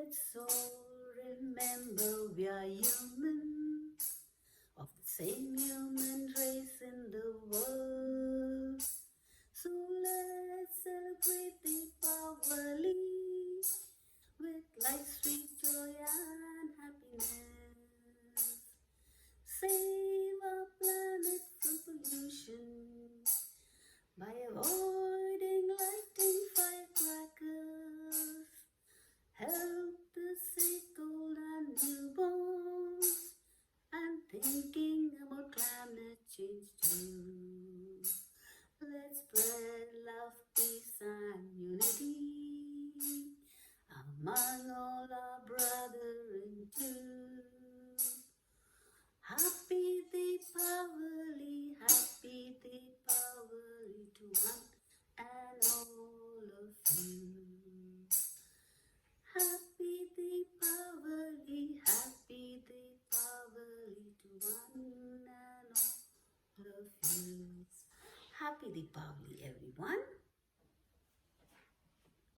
Let's all remember we are human, of the same human race in the world. So let's celebrate Deepavali with light, sweet joy and happiness. Save our planet from pollution by avoiding lighting firecrackers. Help the sick, old and newborns, and thinking about climate change too. Let's spread love, peace and unity among all our brethren too. Happy Deepavali, happy Deepavali to one and all of you. Happy Deepavali to one and all of you. Happy Deepavali, everyone.